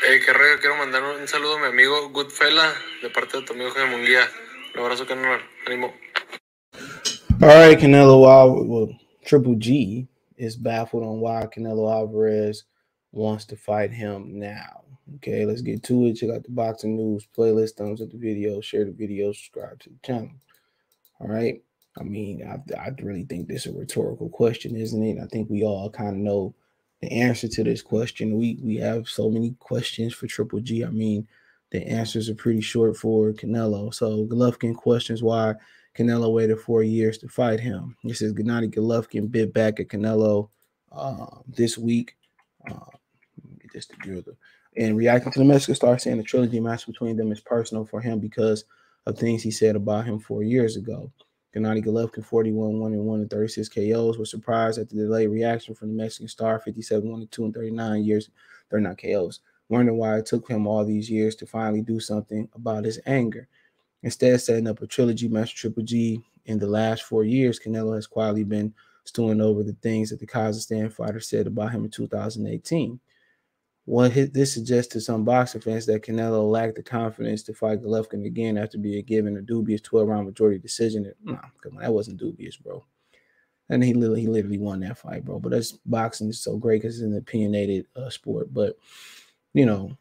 Qué rollo, quiero mandar un saludo a mi amigo Goodfella de parte de tu amigo Jaime Munguía. Un abrazo, Canelo. Ánimo. All right, Canelo Alvarez. Triple G is baffled on why Canelo Alvarez wants to fight him now. Okay, let's get to it. Check out the boxing news playlist, thumbs up the video, share the video, subscribe to the channel. All right. I mean, I really think this is a rhetorical question, isn't it? I think we all kind of know the answer to this question. We have so many questions for Triple G. I mean, the answers are pretty short for Canelo. So Golovkin questions why Canelo waited 4 years to fight him. This is Gennady Golovkin bit back at Canelo this week. Get this together. And reacting to the Mexican star saying the trilogy match between them is personal for him because of things he said about him 4 years ago. Gennady Golovkin, 41-1-1 and 36 KOs, was surprised at the delayed reaction from the Mexican star, 57-1-2 and 39 KOs, wondering why it took him all these years to finally do something about his anger. Instead, setting up a trilogy match with Triple G in the last 4 years, Canelo has quietly been stewing over the things that the Kazakhstan fighter said about him in 2018. This suggests to some boxing fans that Canelo lacked the confidence to fight Golovkin again after being given a dubious 12-round majority decision. Nah, come on, that wasn't dubious, bro. And he literally won that fight, bro. But that's boxing is so great because it's an opinionated sport. But, you know,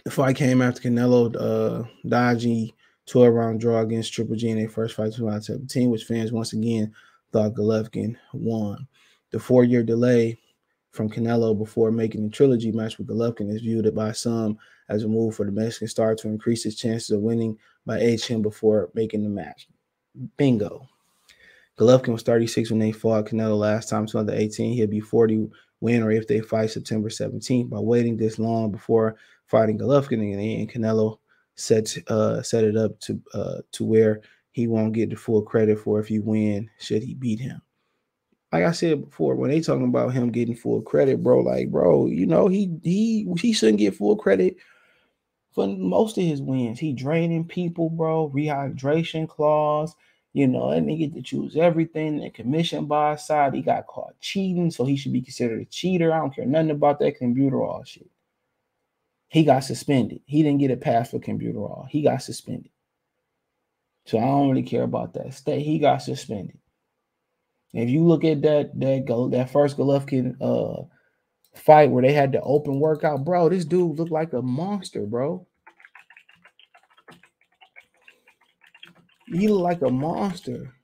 the fight came after Canelo dodgy 12-round draw against Triple G in their first fight in 2017, which fans once again thought Golovkin won. The 4-year delay from Canelo before making the trilogy match with Golovkin is viewed by some as a move for the Mexican star to increase his chances of winning by aging him before making the match. Bingo. Golovkin was 36 when they fought Canelo last time, 2018. He'll be 40 when or if they fight September 17th. By waiting this long before fighting Golovkin and Canelo set it up to where he won't get the full credit for if he win should he beat him. Like I said before, when they talking about him getting full credit, bro, like, bro, you know, he shouldn't get full credit for most of his wins. He draining people, bro, rehydration clause. You know, that nigga to choose everything. The commission by his side, he got caught cheating, so he should be considered a cheater. I don't care nothing about that computer all shit. He got suspended. He didn't get a pass for computer all. He got suspended. So I don't really care about that. He got suspended. If you look at that first Golovkin fight where they had the open workout, bro, this dude looked like a monster, bro. He looked like a monster.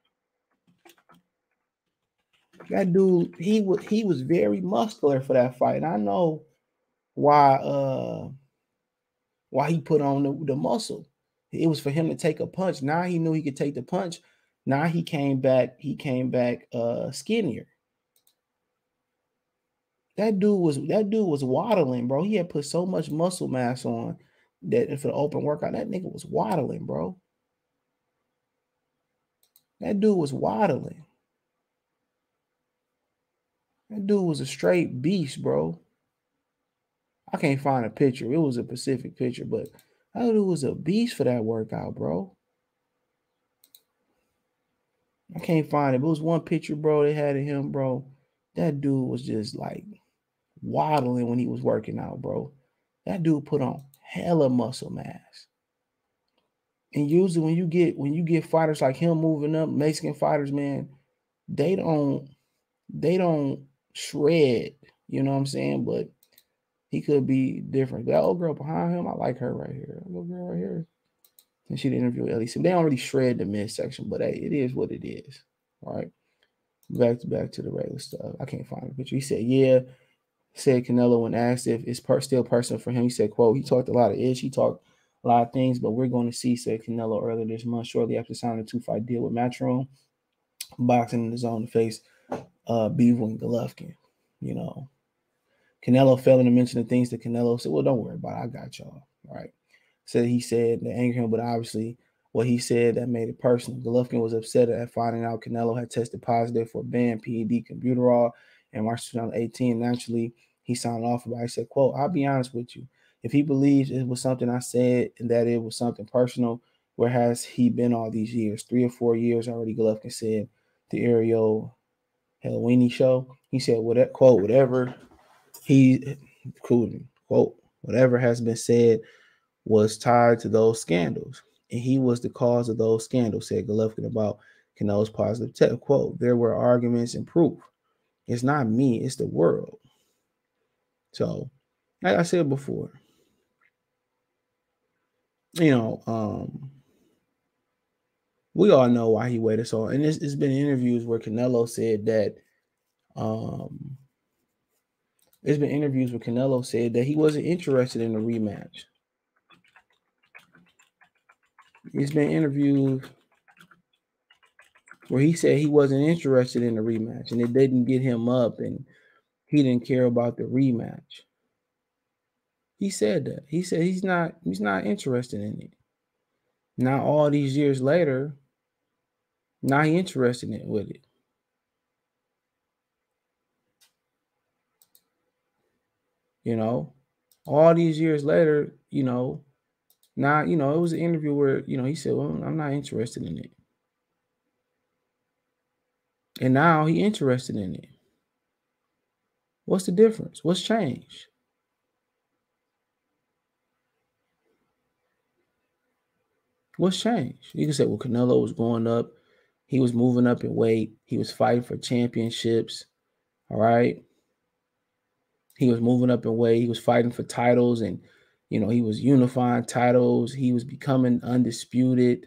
That dude, he was very muscular for that fight. And I know why he put on the muscle. It was for him to take a punch. Now he knew he could take the punch. Now he came back skinnier. That dude was waddling, bro. He had put so much muscle mass on that for the open workout. That nigga was waddling, bro. That dude was waddling. That dude was a straight beast, bro. I can't find a picture. It was a Pacific picture, but that dude was a beast for that workout, bro. I can't find it. But it was one picture, bro, they had of him, bro. That dude was just like waddling when he was working out, bro. That dude put on hella muscle mass. And usually when you get fighters like him moving up, Mexican fighters, man, they don't shred, you know what I'm saying? But he could be different. That old girl behind him, I like her right here. That little girl right here. And she did interview with Ellie. They don't really shred the midsection, but hey, it is what it is. All right. Back to the regular stuff. I can't find the picture. He said, yeah. Said Canelo when asked if it's still personal for him. He said, quote, he talked a lot of ish. He talked a lot of things, but we're going to see, said Canelo earlier this month, shortly after signing a 2-fight deal with Matchroom, boxing in the zone to face Bivol and Golovkin. You know, Canelo failing to mention the things that Canelo said, well, don't worry about it. I got y'all. All right. He said that angered him, but obviously what he said that made it personal. Golovkin was upset at finding out Canelo had tested positive for banned PED combuterol in March 2018. Naturally, he signed off about it. He said, quote, I'll be honest with you. If he believes it was something I said and that it was something personal, where has he been all these years? 3 or 4 years already, Golovkin said, the Ariel Helwani show. He said, quote, whatever he, quote, Whatever has been said was tied to those scandals. And he was the cause of those scandals, said Golovkin about Canelo's positive test. Quote, there were arguments and proof. It's not me, it's the world. So, like I said before, we all know why he waited so long. And it's been interviews where Canelo said that there's been interviews where Canelo said that he wasn't interested in a rematch. There's been interviews where he said he wasn't interested in the rematch and it didn't get him up and he didn't care about the rematch. He said that. He said he's not interested in it. Now all these years later, now he interested in it with it. All these years later, now, it was an interview where, he said, well, I'm not interested in it. And now he interested in it. What's the difference? What's changed? What's changed? You can say, well, Canelo was going up. He was moving up in weight. He was fighting for championships. All right. He was moving up in weight. He was fighting for titles and, he was unifying titles. He was becoming undisputed.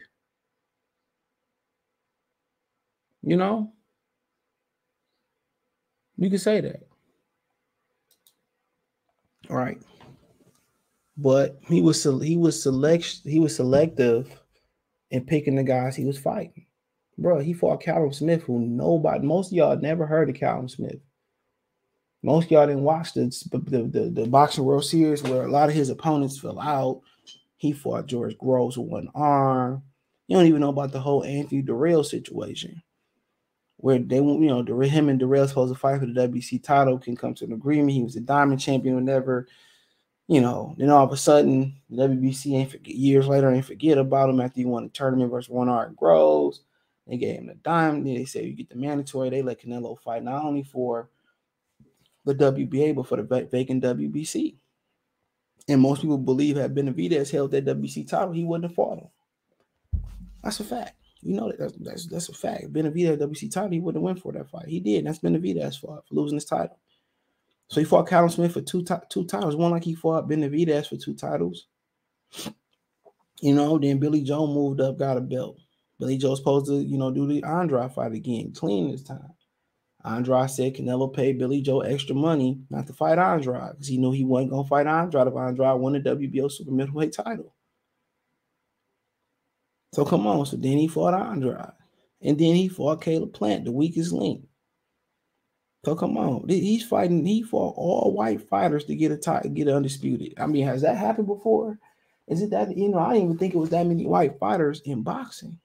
You could say that. All right. But he was selective in picking the guys he was fighting. Bro, he fought Callum Smith, who most of y'all never heard of Callum Smith. Most of y'all didn't watch the Boxing World Series where a lot of his opponents fell out. He fought George Groves with one arm. You don't even know about the whole Anthony Durrell situation, where they, him and Durrell supposed to fight for the WBC title, can come to an agreement. He was a diamond champion whenever, then all of a sudden the WBC years later ain't forget about him after he won the tournament versus one arm Groves. They gave him the diamond. They said you get the mandatory. They let Canelo fight not only for the WBA but for the vacant WBC. And most people believe had Benavidez held that WBC title, he wouldn't have fought him. That's a fact. That's a fact. Benavidez WBC title, he wouldn't have went for that fight. He did. That's Benavidez's fault for losing his title. So he fought Callum Smith for two titles. One like he fought Benavidez for 2 titles. Then Billy Joe moved up, got a belt. Billy Joe's supposed to, do the Andrade fight again, clean this time. Andrade said Canelo paid Billy Joe extra money not to fight Andrade because he knew he wasn't going to fight Andrade if Andrade won the WBO super middleweight title. So come on. So then he fought Andrade. And then he fought Caleb Plant, the weakest link. So come on. He fought all white fighters to get undisputed. I mean, has that happened before? Is it that, I didn't even think it was that many white fighters in boxing.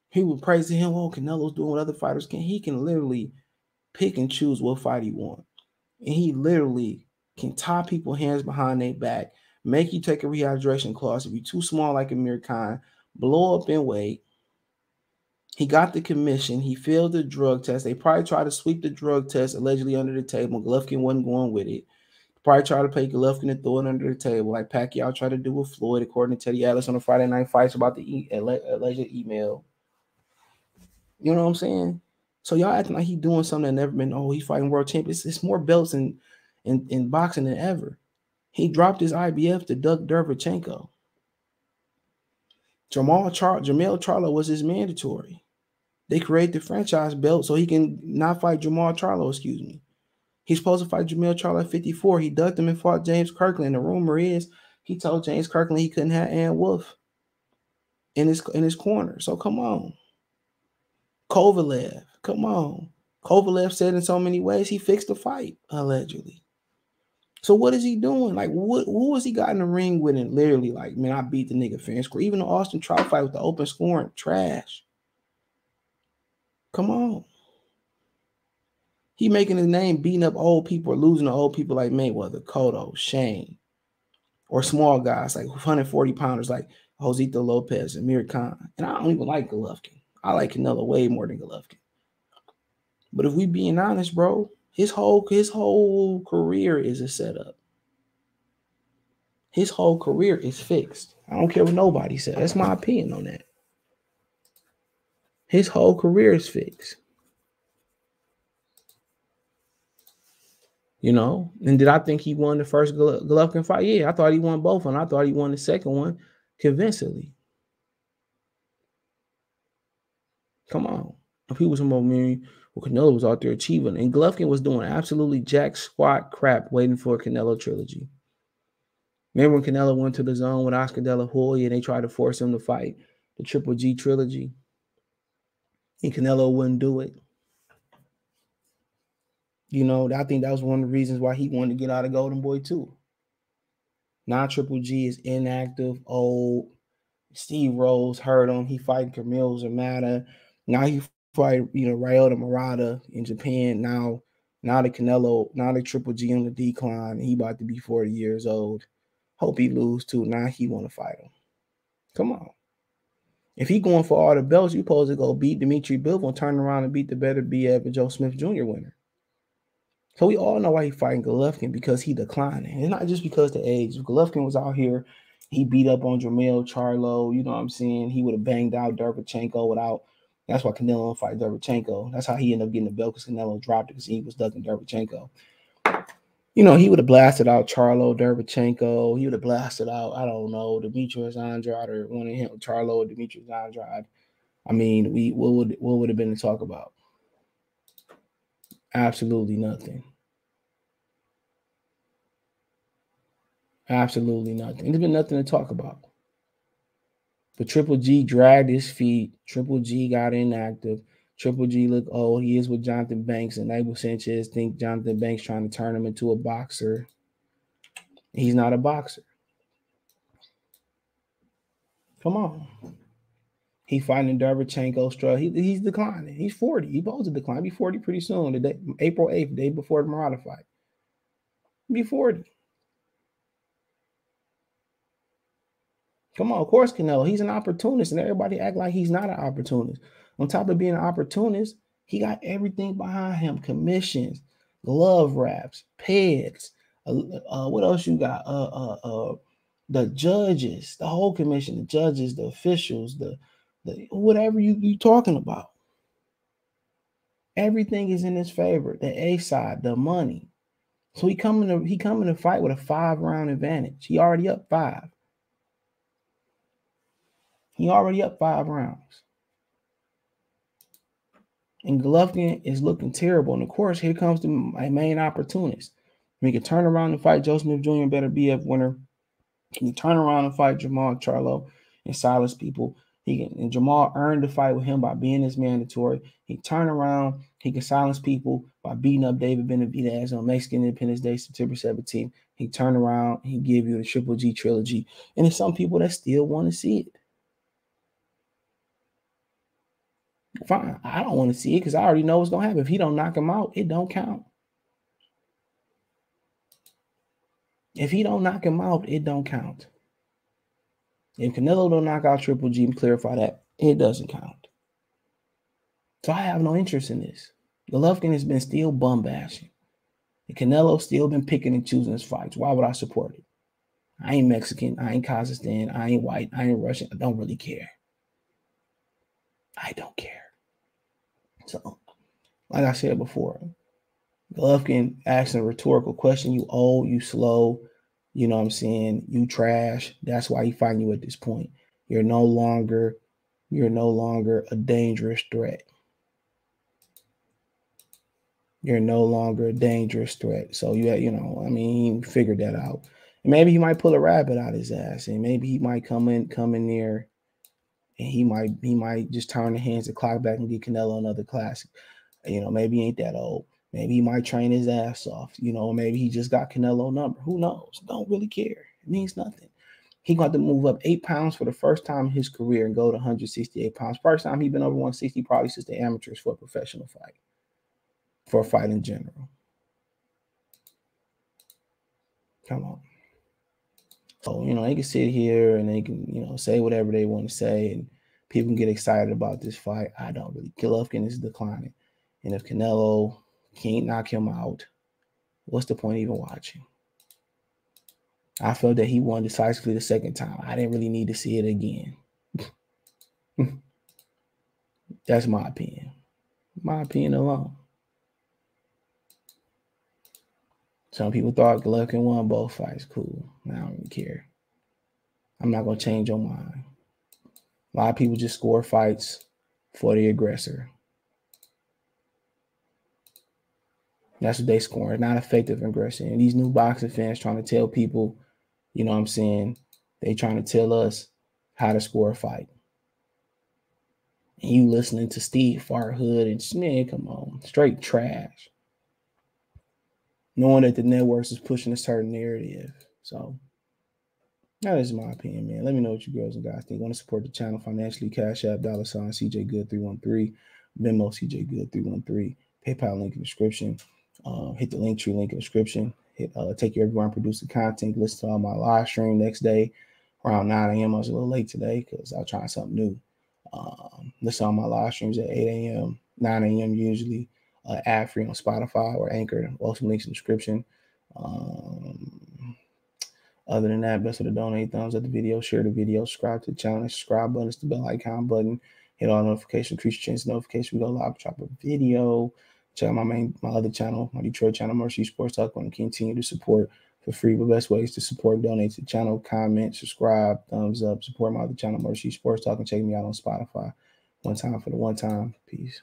He would praise him, Canelo's doing what other fighters can. He can literally pick and choose what fight he wants. And he literally can tie people's hands behind their back, make you take a rehydration clause if you're too small like Amir Khan, blow up in weight. He got the commission. He failed the drug test. They probably tried to sweep the drug test allegedly under the table. Golovkin wasn't going with it. Probably tried to pay Golovkin to throw it under the table like Pacquiao tried to do with Floyd, according to Teddy Atlas on the Friday Night Fights about the alleged email. You know what I'm saying? So y'all acting like he's doing something that never been, he's fighting world champions. It's more belts in boxing than ever. He dropped his IBF to Doug Derevchenko. Jamel Charlo was his mandatory. They create the franchise belt so he can not fight Jamel Charlo, excuse me. He's supposed to fight Jamel Charlo at 54. He ducked him and fought James Kirkland. The rumor is he told James Kirkland he couldn't have Ann Wolf in his corner. So come on. Kovalev, come on. Kovalev said in so many ways he fixed the fight, allegedly. So what is he doing? Like, who has he got in the ring with and literally like, man, I beat the nigga fair and square. Even the Austin Trout fight with the open scoring, trash. Come on. He making his name beating up old people or losing to old people like Mayweather, Cotto, Shane, or small guys like 140 pounders like Josito Lopez and Amir Khan. And I don't even like Golovkin. I like Canelo way more than Golovkin. But if we being honest, bro, his whole career is a setup. His whole career is fixed. I don't care what nobody says. That's my opinion on that. His whole career is fixed. You know, and did I think he won the first Golovkin fight? Yeah, I thought he won both, and I thought he won the second one convincingly. Come on. People was about me. Well, Canelo was out there achieving, and Golovkin was doing absolutely jack squat crap waiting for a Canelo trilogy. Remember when Canelo went to the zone with Oscar De La Hoya and they tried to force him to fight the Triple G trilogy? And Canelo wouldn't do it. You know, I think that was one of the reasons why he wanted to get out of Golden Boy too. Now Triple G is inactive, old. Steve Rose hurt him. He fighting Kamil Zamata. Now he fight, Ryota Murata in Japan. Now the Canelo, now the Triple G on the decline. He about to be 40 years old. Hope he lose too. Now he want to fight him. Come on. If he going for all the belts, you supposed to go beat Dimitri Bivol and turn around and beat the better BF and Joe Smith Jr. winner. So we all know why he fighting Golovkin, because he declining. It's not just because the age. If Golovkin was out here, he beat up on Jermell Charlo, you know what I'm saying? He would have banged out Derevchenko without. That's why Canelo fight Derevchenko. That's how he ended up getting the belt, because Canelo dropped it because he was ducking Derevchenko. You know, he would have blasted out Charlo, Derevchenko. He would have blasted out, I don't know, Demetrius Andrade, or one of him, Charlo or Demetrius Andrade. I mean, what would have been to talk about? Absolutely nothing. Absolutely nothing. There's been nothing to talk about. But Triple G dragged his feet. Triple G got inactive. Triple G looked old. He is with Jonathan Banks, and Abel Sanchez think Jonathan Banks trying to turn him into a boxer. He's not a boxer. Come on. He fighting Derevchenko. He's declining. He's 40. He's supposed to decline. He'll be 40 pretty soon. The day, April 8th, day before the Murata fight. He'll be 40. Come on, of course, Canelo. He's an opportunist, and everybody act like he's not an opportunist. On top of being an opportunist, he got everything behind him: commissions, glove wraps, pegs. What else you got? The judges, the whole commission, the judges, the officials, the whatever you talking about. Everything is in his favor. The A side, the money. So he coming to fight with a 5-round advantage. He already up 5. He already up 5 rounds. And Golovkin is looking terrible. And of course, here comes my main opportunist. He can turn around and fight Joe Smith Jr., better BF winner. He can turn around and fight Jermall Charlo and silence people. And Jermall earned the fight with him by being his mandatory. He turn around, he can silence people by beating up David Benavidez on Mexican Independence Day, September 17th. He turn around, he give you the Triple G trilogy. And there's some people that still want to see it. Fine, I don't want to see it because I already know what's going to happen. If he don't knock him out, it don't count. If he don't knock him out, it don't count. If Canelo don't knock out Triple G, and clarify that, it doesn't count. So I have no interest in this. Golovkin has been still bum bashing. And Canelo's still been picking and choosing his fights. Why would I support it? I ain't Mexican. I ain't Kazakhstan. I ain't white. I ain't Russian. I don't really care. I don't care. So, like I said before, Golovkin asking a rhetorical question. You old, you slow, you know what I'm saying? You trash. That's why he fighting you at this point. You're no longer a dangerous threat. You're no longer a dangerous threat. So he figured that out. And maybe he might pull a rabbit out his ass, and maybe he might come in there, and he might just turn the hands of the clock back and get Canelo another classic. Maybe he ain't that old. Maybe he might train his ass off. Maybe he just got Canelo number. Who knows? Don't really care. It means nothing. He got to move up 8 pounds for the first time in his career and go to 168 pounds. First time he's been over 160 probably since the amateurs for a professional fight. For a fight in general. Come on. So, they can sit here and they can, say whatever they want to say, and people can get excited about this fight. I don't really. Golovkin is declining. And if Canelo can't knock him out, what's the point of even watching? I felt that he won decisively the second time. I didn't really need to see it again. That's my opinion. My opinion alone. Some people thought Golovkin won both fights. Cool. I don't even care. I'm not going to change your mind. A lot of people just score fights for the aggressor. That's what they score. It's not effective aggression. And these new boxing fans trying to tell people, you know what I'm saying, they trying to tell us how to score a fight. And you listening to Steve Farhood and man, come on, straight trash. Knowing that the networks is pushing a certain narrative. So that is my opinion, man. Let me know what you girls and guys think. Want to support the channel financially? Cash App, $ CJ Good 313, Venmo CJ Good 313, PayPal link in the description. Hit the link tree link in the description. Hit take you everywhere and produce the content. Listen to all my live stream next day around 9 a.m. I was a little late today because I was trying something new. Listen to all my live streams at 8 a.m., 9 a.m. usually. Ad free on Spotify or Anchor. Also links in the description. Other than that, best of the donate, thumbs up the video, share the video, subscribe to the channel, subscribe button, it's the bell icon button, hit all notifications, increase your chance notification. We go live, drop a video. Check out my other channel, my Detroit channel, Mercy Sports Talk. Want to continue to support for free. The best ways to support, donate to the channel, comment, subscribe, thumbs up, support my other channel, Mercy Sports Talk, and check me out on Spotify. One time for the one time. Peace.